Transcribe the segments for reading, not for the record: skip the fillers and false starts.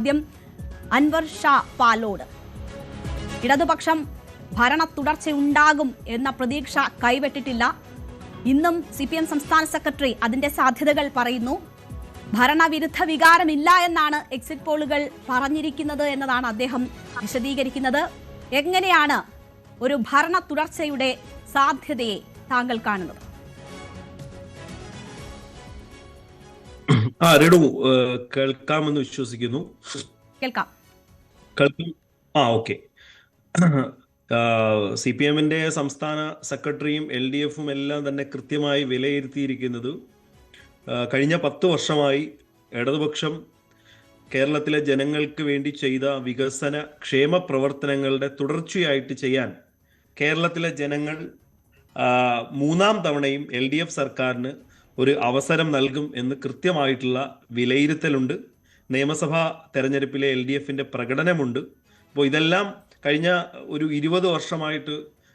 ആദ്യം അൻവർ ഷാ പാലോട്. ഇടതുപക്ഷം ഭരണ തുടർച്ചയുണ്ടാകും എന്ന പ്രതീക്ഷ കൈവിട്ടിട്ടില്ല. ഇന്നും CPM സംസ്ഥാന സെക്രട്ടറി അതിന്റെ സാധ്യതകൾ പറയുന്നു. ഭരണവിരുദ്ധ വികാരമില്ല എന്നാണ് എക്സിറ്റ് പോളുകൾ പറഞ്ഞിരിക്കുന്നത് എന്നതാണ് അദ്ദേഹം വിശദീകരിക്കുന്നത്. എങ്ങനെയാണ് ഒരു ഭരണ തുടർച്ചയുടെ സാധ്യതയെ താങ്കൾ കാണുന്നത്? രഘു, കേൾക്കാമെന്ന് വിശ്വസിക്കുന്നു. കേൾക്കാം. ഓക്കെ. CPM-ന്റെ സംസ്ഥാന സെക്രട്ടറിയും LDF-ഉം എല്ലാം തന്നെ കൃത്യമായി വിലയിരുത്തിയിരിക്കുന്നത് കഴിഞ്ഞ 10 വർഷമായി ഇടതുപക്ഷം കേരളത്തിലെ ജനങ്ങൾക്ക് വേണ്ടി ചെയ്ത വികസന ക്ഷേമ പ്രവർത്തനങ്ങളുടെ തുടർച്ചയായിട്ട് ചെയ്യാൻ കേരളത്തിലെ ജനങ്ങൾ മൂന്നാം തവണയും LDF സർക്കാരിന് ഒരു അവസരം നൽകും എന്ന് കൃത്യമായിട്ടുള്ള വിലയിരുത്തലുണ്ട്. നിയമസഭാ തെരഞ്ഞെടുപ്പിലെ LDF-ന്റെ പ്രകടനമുണ്ട്. അപ്പോൾ ഇതെല്ലാം കഴിഞ്ഞ ഒരു 20 വർഷമായിട്ട്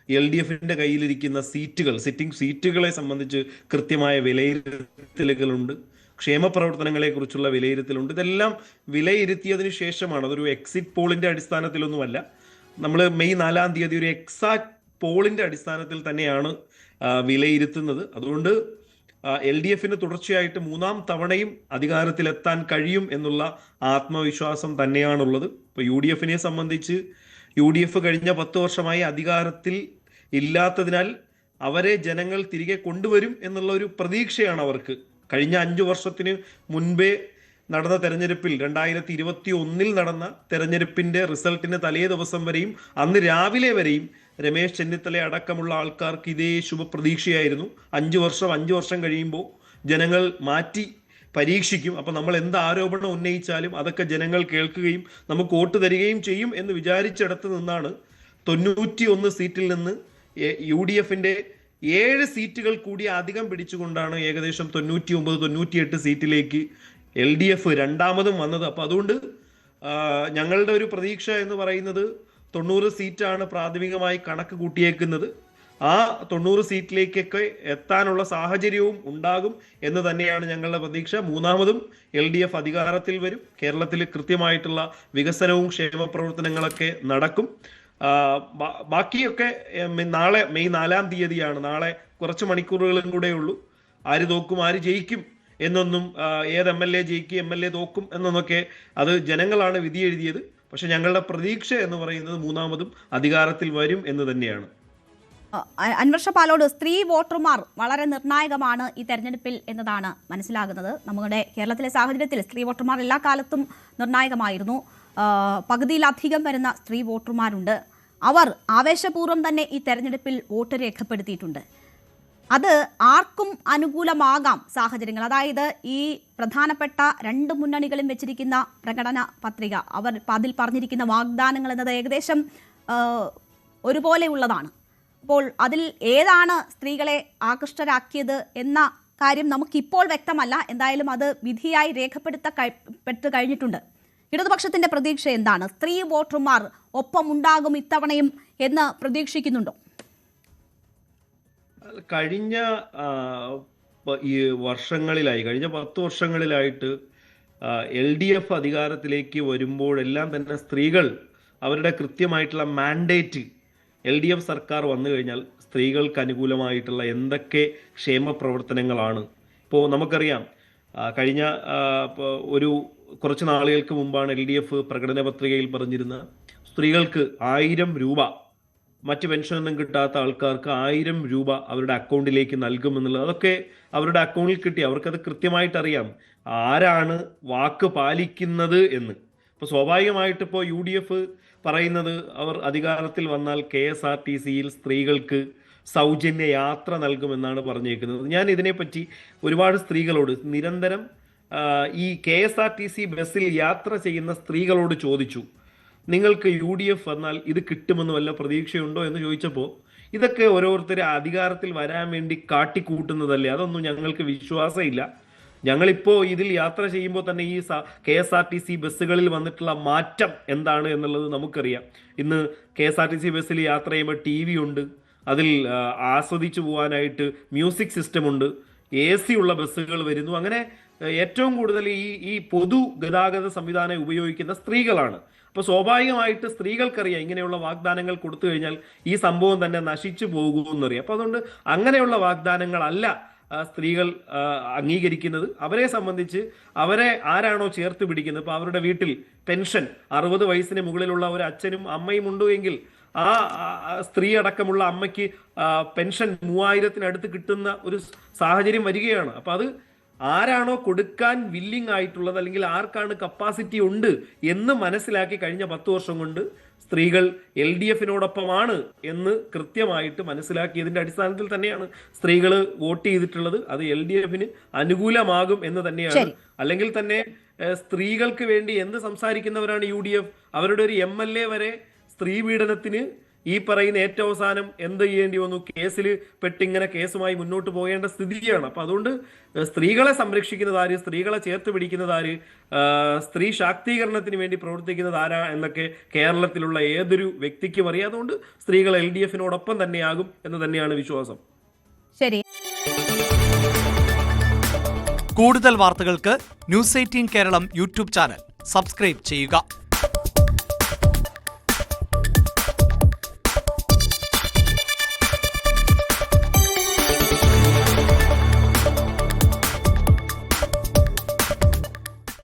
LDF-ന്റെ കയ്യിലിരിക്കുന്ന സിറ്റിംഗ് സീറ്റുകളെ സംബന്ധിച്ച് കൃത്യമായ വിലയിരുത്തലുകളുണ്ട്. ക്ഷേമ പ്രവർത്തനങ്ങളെ കുറിച്ചുള്ള വിലയിരുത്തലുണ്ട്. ഇതെല്ലാം വിലയിരുത്തിയതിനു ശേഷമാണ്, അതൊരു എക്സിറ്റ് പോളിന്റെ അടിസ്ഥാനത്തിലൊന്നുമല്ല, നമ്മൾ മെയ് 4-ാം തീയതി ഒരു എക്സാക്ട് പോളിന്റെ അടിസ്ഥാനത്തിൽ തന്നെയാണ് വിലയിരുത്തുന്നത്. അതുകൊണ്ട് LDF-ന് തുടർച്ചയായിട്ട് മൂന്നാം തവണയും അധികാരത്തിലെത്താൻ കഴിയും എന്നുള്ള ആത്മവിശ്വാസം തന്നെയാണുള്ളത്. ഇപ്പോൾ UDF-നെ സംബന്ധിച്ച് UDF കഴിഞ്ഞ 10 വർഷമായി അധികാരത്തിൽ ഇല്ലാത്തതിനാൽ അവരെ ജനങ്ങൾ തിരികെ കൊണ്ടുവരും എന്നുള്ള ഒരു പ്രതീക്ഷയാണ് അവർക്ക്. കഴിഞ്ഞ 5 വർഷത്തിന് മുൻപേ നടന്ന തെരഞ്ഞെടുപ്പിൽ 2021 നടന്ന തെരഞ്ഞെടുപ്പിന്റെ റിസൾട്ടിന് തലേ ദിവസം വരെയും അന്ന് രാവിലെ വരെയും രമേശ് ചെന്നിത്തല അടക്കമുള്ള ആൾക്കാർക്ക് ഇതേ ശുഭപ്രതീക്ഷയായിരുന്നു. 5 വർഷം കഴിയുമ്പോൾ ജനങ്ങൾ മാറ്റി പരീക്ഷിക്കും, അപ്പം നമ്മൾ എന്ത് ആരോപണം ഉന്നയിച്ചാലും അതൊക്കെ ജനങ്ങൾ കേൾക്കുകയും നമുക്ക് വോട്ട് തരികയും ചെയ്യും എന്ന് വിചാരിച്ചിടത്ത് നിന്നാണ് 91 സീറ്റിൽ നിന്ന് UDF-ന്റെ 7 സീറ്റുകൾ കൂടി അധികം പിടിച്ചുകൊണ്ടാണ് ഏകദേശം 99-98 സീറ്റിലേക്ക് LDF രണ്ടാമതും വന്നത്. അപ്പം അതുകൊണ്ട് ഞങ്ങളുടെ ഒരു പ്രതീക്ഷ എന്ന് പറയുന്നത് 90 സീറ്റാണ് പ്രാഥമികമായി കണക്ക് കൂട്ടിയേക്കുന്നത്. ആ 90 സീറ്റിലേക്കൊക്കെ എത്താനുള്ള സാഹചര്യവും ഉണ്ടാകും എന്ന് തന്നെയാണ് ഞങ്ങളുടെ പ്രതീക്ഷ. മൂന്നാമതും LDF അധികാരത്തിൽ വരും. കേരളത്തിൽ കൃത്യമായിട്ടുള്ള വികസനവും ക്ഷേമ പ്രവർത്തനങ്ങളൊക്കെ നടക്കും. ബാക്കിയൊക്കെ നാളെ മെയ് 4-ാം തീയതിയാണ്. നാളെ കുറച്ച് മണിക്കൂറുകളും കൂടെ ഉള്ളൂ. ആര് തോക്കും ആര് ജയിക്കും എന്നൊന്നും, ഏത് MLA ജയിക്കും MLA തോക്കും എന്നൊന്നൊക്കെ അത് ജനങ്ങളാണ് വിധി എഴുതിയത്. പക്ഷെ ഞങ്ങളുടെ പ്രതീക്ഷ എന്ന് പറയുന്നത് മൂന്നാമതും അധികാരത്തിൽ വരും എന്ന് തന്നെയാണ്. അൻവർ ഷാ പാലോട്, സ്ത്രീ വോട്ടർമാർ വളരെ നിർണായകമാണ് ഈ തെരഞ്ഞെടുപ്പിൽ എന്നതാണ് മനസ്സിലാകുന്നത്. നമ്മുടെ കേരളത്തിലെ സാഹചര്യത്തിൽ സ്ത്രീ വോട്ടർമാർ എല്ലാ കാലത്തും നിർണായകമായിരുന്നു. പകുതിയിലധികം വരുന്ന സ്ത്രീ വോട്ടർമാരുണ്ട്. അവർ ആവേശപൂർവ്വം തന്നെ ഈ തെരഞ്ഞെടുപ്പിൽ വോട്ട് രേഖപ്പെടുത്തിയിട്ടുണ്ട്. അത് ആർക്കും അനുകൂലമാകാം സാഹചര്യങ്ങൾ. അതായത് ഈ പ്രധാനപ്പെട്ട 2 മുന്നണികളും വെച്ചിരിക്കുന്ന പ്രകടന പത്രിക, അവർ അതിൽ പറഞ്ഞിരിക്കുന്ന വാഗ്ദാനങ്ങൾ എന്നത് ഏകദേശം ഒരുപോലെയുള്ളതാണ്. അപ്പോൾ അതിൽ ഏതാണ് സ്ത്രീകളെ ആകൃഷ്ടരാക്കിയത് എന്ന കാര്യം നമുക്കിപ്പോൾ വ്യക്തമല്ല. എന്തായാലും അത് വിധിയായി രേഖപ്പെടുത്തപ്പെട്ട് കഴിഞ്ഞിട്ടുണ്ട്. ഇടതുപക്ഷത്തിന്റെ പ്രതീക്ഷ എന്താണ്? സ്ത്രീ വോട്ടർമാർ ഒപ്പമുണ്ടാകും ഇത്തവണയും എന്ന് പ്രതീക്ഷിക്കുന്നുണ്ടോ? കഴിഞ്ഞ ഈ വർഷങ്ങളിലായി, കഴിഞ്ഞ 10 വർഷങ്ങളിലായിട്ട് LDF അധികാരത്തിലേക്ക് വരുമ്പോഴെല്ലാം തന്നെ സ്ത്രീകൾ അവരുടെ കൃത്യമായിട്ടുള്ള മാൻഡേറ്റ്, LDF സർക്കാർ വന്നു കഴിഞ്ഞാൽ സ്ത്രീകൾക്ക് അനുകൂലമായിട്ടുള്ള എന്തൊക്കെ ക്ഷേമ പ്രവർത്തനങ്ങളാണ്. ഇപ്പോൾ നമുക്കറിയാം, കഴിഞ്ഞ കുറച്ച് നാളുകൾക്ക് മുമ്പാണ് LDF പ്രകടന പത്രികയിൽ പറഞ്ഞിരുന്ന സ്ത്രീകൾക്ക് 1000 രൂപ, മറ്റ് പെൻഷനൊന്നും കിട്ടാത്ത ആൾക്കാർക്ക് 1000 രൂപ അവരുടെ അക്കൗണ്ടിലേക്ക് നൽകുമെന്നുള്ളത്. അതൊക്കെ അവരുടെ അക്കൗണ്ടിൽ കിട്ടി. അവർക്കത് കൃത്യമായിട്ട് അറിയാം ആരാണ് വാക്ക് പാലിക്കുന്നത് എന്ന്. ഇപ്പോൾ സ്വാഭാവികമായിട്ട് ഇപ്പോൾ UDF പറയുന്നത് അവർ അധികാരത്തിൽ വന്നാൽ KSRTC-യിൽ സ്ത്രീകൾക്ക് സൗജന്യ യാത്ര നൽകുമെന്നാണ് പറഞ്ഞേക്കുന്നത്. ഞാൻ ഇതിനെപ്പറ്റി ഒരുപാട് സ്ത്രീകളോട് നിരന്തരം ഈ KSRTC ബസ്സിൽ യാത്ര ചെയ്യുന്ന സ്ത്രീകളോട് ചോദിച്ചു, നിങ്ങൾക്ക് UDF വന്നാൽ ഇത് കിട്ടുമെന്ന് വല്ല പ്രതീക്ഷയുണ്ടോ എന്ന് ചോദിച്ചപ്പോൾ ഇതൊക്കെ ഓരോരുത്തരെ അധികാരത്തിൽ വരാൻ വേണ്ടി കാട്ടിക്കൂട്ടുന്നതല്ലേ, അതൊന്നും ഞങ്ങൾക്ക് വിശ്വാസമില്ല. ഞങ്ങളിപ്പോൾ ഇതിൽ യാത്ര ചെയ്യുമ്പോൾ തന്നെ ഈ KSRTC ബസ്സുകളിൽ വന്നിട്ടുള്ള മാറ്റം എന്താണ് എന്നുള്ളത് നമുക്കറിയാം. ഇന്ന് KSRTC ബസ്സിൽ യാത്ര ചെയ്യുമ്പോൾ TV ഉണ്ട്, അതിൽ ആസ്വദിച്ചു പോകാനായിട്ട് മ്യൂസിക് സിസ്റ്റം ഉണ്ട്, AC ഉള്ള ബസ്സുകൾ വരുന്നു. അങ്ങനെ ഏറ്റവും കൂടുതൽ ഈ പൊതു ഗതാഗത സംവിധാനം ഉപയോഗിക്കുന്ന സ്ത്രീകളാണ്. അപ്പോൾ സ്വാഭാവികമായിട്ട് സ്ത്രീകൾക്കറിയാം ഇങ്ങനെയുള്ള വാഗ്ദാനങ്ങൾ കൊടുത്തു കഴിഞ്ഞാൽ ഈ സംഭവം തന്നെ നശിച്ചു പോകുമെന്നറിയാം. അപ്പോൾ അതുകൊണ്ട് അങ്ങനെയുള്ള വാഗ്ദാനങ്ങളല്ല സ്ത്രീകൾ അംഗീകരിക്കുന്നത്. അവരെ സംബന്ധിച്ച് അവരെ ആരാണോ ചേർത്ത് പിടിക്കുന്നത്, ഇപ്പോൾ അവരുടെ വീട്ടിൽ പെൻഷൻ 60 വയസ്സിന് മുകളിലുള്ള ഒരു അച്ഛനും അമ്മയും ഉണ്ട് എങ്കിൽ ആ സ്ത്രീ അടക്കമുള്ള അമ്മയ്ക്ക് പെൻഷൻ 3000-അടുത്ത് കിട്ടുന്ന ഒരു സാഹചര്യം വരികയാണ്. അപ്പം അത് ആരാണോ കൊടുക്കാൻ വില്ലിങ് ആയിട്ടുള്ളത്, അല്ലെങ്കിൽ ആർക്കാണ് കപ്പാസിറ്റി ഉണ്ട് എന്ന് മനസ്സിലാക്കി കഴിഞ്ഞ 10 വർഷം കൊണ്ട് സ്ത്രീകൾ LDFിനോടൊപ്പമാണ് എന്ന് കൃത്യമായിട്ട് മനസ്സിലാക്കിയതിന്റെ അടിസ്ഥാനത്തിൽ തന്നെയാണ് സ്ത്രീകൾ വോട്ട് ചെയ്തിട്ടുള്ളത്. അത് LDFിന് അനുകൂലമാകും എന്ന് തന്നെയാണ്. അല്ലെങ്കിൽ തന്നെ സ്ത്രീകൾക്ക് വേണ്ടി എന്ത് സംസാരിക്കുന്നവരാണ് UDF. അവരുടെ ഒരു MLA വരെ സ്ത്രീ പീഡനത്തിന് ഈ പറയുന്ന ഏറ്റവും അവസാനം എന്ത് ചെയ്യേണ്ടി വന്നു, കേസിൽ പെട്ടിങ്ങനെ കേസുമായി മുന്നോട്ട് പോകേണ്ട സ്ഥിതിയാണ്. അപ്പം അതുകൊണ്ട് സ്ത്രീകളെ സംരക്ഷിക്കുന്നത് ആര്, സ്ത്രീകളെ ചേർത്ത് പിടിക്കുന്നത് ആര്, സ്ത്രീ ശാക്തീകരണത്തിന് വേണ്ടി പ്രവർത്തിക്കുന്നത് ആരാ എന്നൊക്കെ കേരളത്തിലുള്ള ഏതൊരു വ്യക്തിക്കും അറിയാം. അതുകൊണ്ട് സ്ത്രീകൾ LDFിനോടൊപ്പം തന്നെയാകും എന്ന് തന്നെയാണ് വിശ്വാസം. ശരി. കൂടുതൽ വാർത്തകൾക്ക് News 18 Keralam YouTube channel subscribe ചെയ്യുക.